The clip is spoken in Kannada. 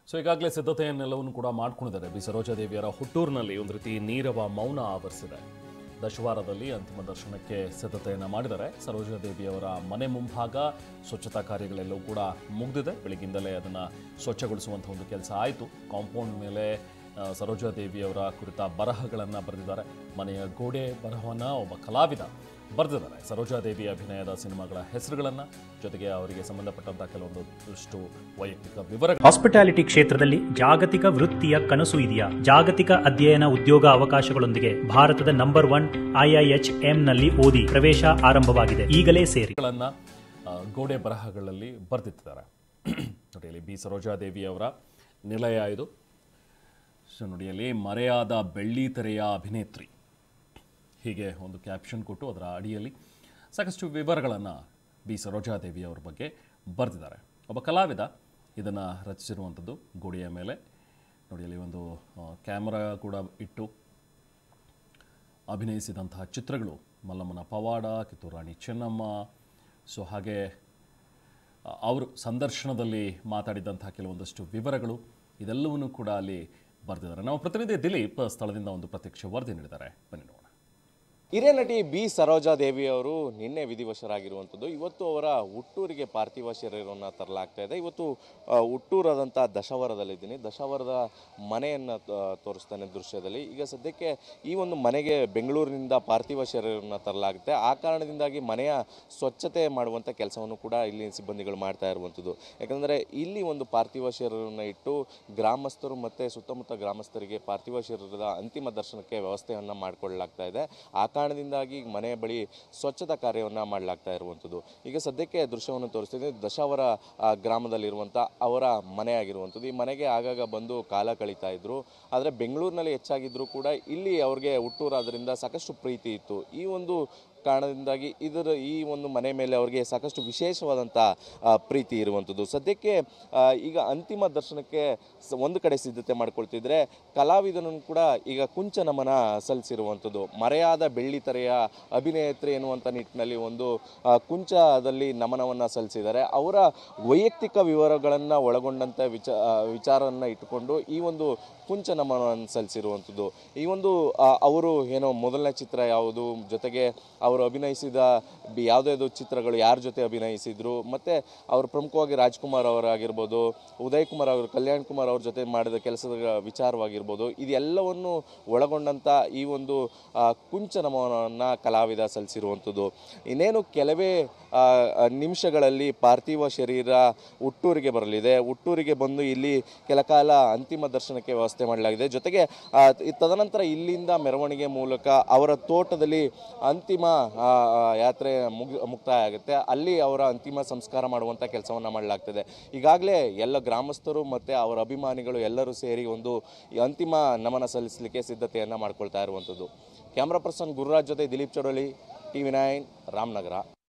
ಸೊ ಈಗಾಗಲೇ ಸಿದ್ಧತೆಯನ್ನೆಲ್ಲವನ್ನು ಕೂಡ ಮಾಡ್ಕೊಂಡಿದ್ದಾರೆ. ಬಿ ಸರೋಜಾದೇವಿಯರ ಹುಟ್ಟೂರಿನಲ್ಲಿ ಒಂದು ರೀತಿ ನೀರವ ಮೌನ ಆವರಿಸಿದೆ. ದಶವಾರದಲ್ಲಿ ಅಂತಿಮ ದರ್ಶನಕ್ಕೆ ಸಿದ್ಧತೆಯನ್ನು ಮಾಡಿದ್ದಾರೆ. ಸರೋಜಾದೇವಿಯವರ ಮನೆ ಮುಂಭಾಗ ಸ್ವಚ್ಛತಾ ಕಾರ್ಯಗಳೆಲ್ಲವೂ ಕೂಡ ಮುಗಿದಿದೆ. ಬೆಳಗ್ಗಿಂದಲೇ ಅದನ್ನು ಸ್ವಚ್ಛಗೊಳಿಸುವಂಥ ಒಂದು ಕೆಲಸ ಆಯಿತು. ಕಾಂಪೌಂಡ್ ಮೇಲೆ ಸರೋಜಾದೇವಿಯವರ ಕುರಿತ ಬರಹಗಳನ್ನು ಬರೆದಿದ್ದಾರೆ. ಮನೆಯ ಗೋಡೆ ಬರಹವನ್ನು ಒಬ್ಬ ಕಲಾವಿದ ಬರೆದಿದ್ದಾರೆ. ಸರೋಜಾದೇವಿ ಅಭಿನಯದ ಸಿನಿಮಾಗಳ ಹೆಸರುಗಳನ್ನು, ಜೊತೆಗೆ ಅವರಿಗೆ ಸಂಬಂಧಪಟ್ಟಂಥ ಕೆಲವೊಂದಷ್ಟು ವೈಯಕ್ತಿಕ ವಿವರಗಳು. ಹಾಸ್ಪಿಟಾಲಿಟಿ ಕ್ಷೇತ್ರದಲ್ಲಿ ಜಾಗತಿಕ ವೃತ್ತಿಯ ಕನಸು ಇದೆಯಾ? ಜಾಗತಿಕ ಅಧ್ಯಯನ ಉದ್ಯೋಗ ಅವಕಾಶಗಳೊಂದಿಗೆ ಭಾರತದ ನಂಬರ್ 1 IIHM ನಲ್ಲಿ ಓದಿ. ಪ್ರವೇಶ ಆರಂಭವಾಗಿದೆ, ಈಗಲೇ ಸೇರಿ. ಗೋಡೆ ಬರಹಗಳಲ್ಲಿ ಬರೆದಿದ್ದಾರೆ. ನೋಡಿ, ಅಲ್ಲಿ ಬಿ ಸರೋಜಾದೇವಿಯವರ ನಿಲಯ ಇದು. ನೋಡಿ, ಅಲ್ಲಿ ಮರೆಯಾದ ಬೆಳ್ಳಿತೆರೆಯ ಅಭಿನೇತ್ರಿ, ಹೀಗೆ ಒಂದು ಕ್ಯಾಪ್ಷನ್ ಕೊಟ್ಟು ಅದರ ಅಡಿಯಲ್ಲಿ ಸಾಕಷ್ಟು ವಿವರಗಳನ್ನು ಬಿ ಸರೋಜಾದೇವಿಯವರ ಬಗ್ಗೆ ಬರೆದಿದ್ದಾರೆ. ಒಬ್ಬ ಕಲಾವಿದ ಇದನ್ನು ರಚಿಸಿರುವಂಥದ್ದು. ಗೋಡೆಯ ಮೇಲೆ ನೋಡಿ, ಅಲ್ಲಿ ಒಂದು ಕ್ಯಾಮರಾ ಕೂಡ ಇಟ್ಟು ಅಭಿನಯಿಸಿದಂತಹ ಚಿತ್ರಗಳು ಮಲ್ಲಮ್ಮನ ಪವಾಡ, ಕಿತ್ತೂರು ರಾಣಿ ಚೆನ್ನಮ್ಮ, ಸೊ ಹಾಗೆ ಅವರು ಸಂದರ್ಶನದಲ್ಲಿ ಮಾತಾಡಿದಂತಹ ಕೆಲವೊಂದಷ್ಟು ವಿವರಗಳು, ಇದೆಲ್ಲವನ್ನೂ ಕೂಡ ಅಲ್ಲಿ ಬರೆದಿದ್ದಾರೆ. ನಾವು ಪ್ರತಿನಿಧಿ ದಿಲೀಪ್ ಸ್ಥಳದಿಂದ ಒಂದು ಪ್ರತ್ಯಕ್ಷ ವರದಿ ನೀಡಿದ್ದಾರೆ, ಬನ್ನಿ ನೋಡೋಣ. ಹಿರಿಯ ನಟಿ ಬಿ ಸರೋಜಾದೇವಿಯವರು ನಿನ್ನೆ ವಿಧಿವಶರಾಗಿರುವಂಥದ್ದು. ಇವತ್ತು ಅವರ ಹುಟ್ಟೂರಿಗೆ ಪಾರ್ಥಿವ ಶರೀರವನ್ನು ತರಲಾಗ್ತಾ ಇದೆ. ಇವತ್ತು ಹುಟ್ಟೂರಾದಂಥ ದಶಾವರದಲ್ಲಿದ್ದೀನಿ. ದಶಾವರದ ಮನೆಯನ್ನು ತೋರಿಸ್ತಾನೆ ದೃಶ್ಯದಲ್ಲಿ. ಈಗ ಸದ್ಯಕ್ಕೆ ಈ ಒಂದು ಮನೆಗೆ ಬೆಂಗಳೂರಿನಿಂದ ಪಾರ್ಥಿವ ಶರೀರವನ್ನು ತರಲಾಗುತ್ತೆ. ಆ ಕಾರಣದಿಂದಾಗಿ ಮನೆಯ ಸ್ವಚ್ಛತೆ ಮಾಡುವಂಥ ಕೆಲಸವನ್ನು ಕೂಡ ಇಲ್ಲಿ ಸಿಬ್ಬಂದಿಗಳು ಮಾಡ್ತಾ ಇರುವಂಥದ್ದು. ಯಾಕಂದರೆ ಇಲ್ಲಿ ಒಂದು ಪಾರ್ಥಿವ ಶರೀರವನ್ನು ಇಟ್ಟು ಗ್ರಾಮಸ್ಥರು ಮತ್ತು ಸುತ್ತಮುತ್ತ ಗ್ರಾಮಸ್ಥರಿಗೆ ಪಾರ್ಥಿವ ಶರೀರದ ಅಂತಿಮ ದರ್ಶನಕ್ಕೆ ವ್ಯವಸ್ಥೆಯನ್ನು ಮಾಡಿಕೊಳ್ಳಲಾಗ್ತಾ ಇದೆ. ಆ ಕಾರಣದಿಂದಾಗಿ ಮನೆಯ ಬಳಿ ಸ್ವಚ್ಛತಾ ಕಾರ್ಯವನ್ನು ಮಾಡಲಾಗ್ತಾ ಇರುವಂಥದ್ದು. ಈಗ ಸದ್ಯಕ್ಕೆ ದೃಶ್ಯವನ್ನು ತೋರಿಸ್ತಿದೆ. ದಶಾವರ ಗ್ರಾಮದಲ್ಲಿರುವಂಥ ಅವರ ಮನೆ ಆಗಿರುವಂಥದ್ದು. ಈ ಮನೆಗೆ ಆಗಾಗ ಬಂದು ಕಾಲ ಕಳೀತಾ ಇದ್ರು. ಆದರೆ ಬೆಂಗಳೂರಿನಲ್ಲಿ ಹೆಚ್ಚಾಗಿದ್ದರೂ ಕೂಡ ಇಲ್ಲಿ ಅವ್ರಿಗೆ ಹುಟ್ಟೂರಾದ್ರಿಂದ ಸಾಕಷ್ಟು ಪ್ರೀತಿ ಇತ್ತು. ಈ ಒಂದು ಕಾರಣದಿಂದಾಗಿ ಈ ಒಂದು ಮನೆ ಮೇಲೆ ಅವರಿಗೆ ಸಾಕಷ್ಟು ವಿಶೇಷವಾದಂಥ ಪ್ರೀತಿ ಇರುವಂಥದ್ದು. ಸದ್ಯಕ್ಕೆ ಈಗ ಅಂತಿಮ ದರ್ಶನಕ್ಕೆ ಒಂದು ಕಡೆ ಸಿದ್ಧತೆ ಮಾಡ್ಕೊಳ್ತಿದ್ರೆ, ಕಲಾವಿದನನ್ನು ಕೂಡ ಈಗ ಕುಂಚ ನಮನ ಸಲ್ಲಿಸಿರುವಂಥದ್ದು. ಮರೆಯಾದ ಬೆಳ್ಳಿತೆರೆಯ ಅಭಿನೇತ್ರಿ ಎನ್ನುವಂಥ ನಿಟ್ಟಿನಲ್ಲಿ ಒಂದು ಕುಂಚದಲ್ಲಿ ನಮನವನ್ನು ಸಲ್ಲಿಸಿದ್ದಾರೆ. ಅವರ ವೈಯಕ್ತಿಕ ವಿವರಗಳನ್ನು ಒಳಗೊಂಡಂಥ ವಿಚಾರವನ್ನು ಇಟ್ಟುಕೊಂಡು ಈ ಒಂದು ಕುಂಚ ನಮನವನ್ನು ಸಲ್ಲಿಸಿರುವಂಥದ್ದು. ಈ ಒಂದು ಅವರು ಏನೋ ಮೊದಲನೇ ಚಿತ್ರ ಯಾವುದು, ಜೊತೆಗೆ ಅವರು ಅಭಿನಯಿಸಿದ ಯಾವುದ್ಯಾವುದು ಚಿತ್ರಗಳು, ಯಾರ ಜೊತೆ ಅಭಿನಯಿಸಿದ್ರು, ಮತ್ತು ಅವರು ಪ್ರಮುಖವಾಗಿ ರಾಜ್ಕುಮಾರ್ ಅವರಾಗಿರ್ಬೋದು, ಉದಯ್ ಕುಮಾರ್ ಅವರು, ಕಲ್ಯಾಣ್ ಕುಮಾರ್ ಅವ್ರ ಜೊತೆ ಮಾಡಿದ ಕೆಲಸದ ವಿಚಾರವಾಗಿರ್ಬೋದು, ಇದೆಲ್ಲವನ್ನು ಒಳಗೊಂಡಂಥ ಈ ಒಂದು ಕುಂಚ ನಮನವನ್ನು ಕಲಾವಿದ ಸಲ್ಲಿಸಿರುವಂಥದ್ದು. ಇನ್ನೇನು ಕೆಲವೇ ನಿಮಿಷಗಳಲ್ಲಿ ಪಾರ್ಥಿವ ಶರೀರ ಹುಟ್ಟೂರಿಗೆ ಬರಲಿದೆ. ಹುಟ್ಟೂರಿಗೆ ಬಂದು ಇಲ್ಲಿ ಕೆಲ ಕಾಲ ಅಂತಿಮ ದರ್ಶನಕ್ಕೆ ವ್ಯವಸ್ಥೆ ಮಾಡಲಾಗಿದೆ. ಜೊತೆಗೆ ತದನಂತರ ಇಲ್ಲಿಂದ ಮೆರವಣಿಗೆ ಮೂಲಕ ಅವರ ತೋಟದಲ್ಲಿ ಅಂತಿಮ ಯಾತ್ರೆ ಮುಕ್ತಾಯ ಆಗುತ್ತೆ. ಅಲ್ಲಿ ಅವರ ಅಂತಿಮ ಸಂಸ್ಕಾರ ಮಾಡುವಂಥ ಕೆಲಸವನ್ನು ಮಾಡಲಾಗ್ತದೆ. ಈಗಾಗಲೇ ಎಲ್ಲ ಗ್ರಾಮಸ್ಥರು ಮತ್ತು ಅವರ ಅಭಿಮಾನಿಗಳು ಎಲ್ಲರೂ ಸೇರಿ ಒಂದು ಅಂತಿಮ ನಮನ ಸಲ್ಲಿಸಲಿಕ್ಕೆ ಸಿದ್ಧತೆಯನ್ನು ಮಾಡ್ಕೊಳ್ತಾ ಇರುವಂಥದ್ದು. ಕ್ಯಾಮ್ರಾ ಪರ್ಸನ್ ಗುರುರಾಜ್ ಜೊತೆ ದಿಲೀಪ್ ಚಡೋಳಿ, TV9 ರಾಮನಗರ.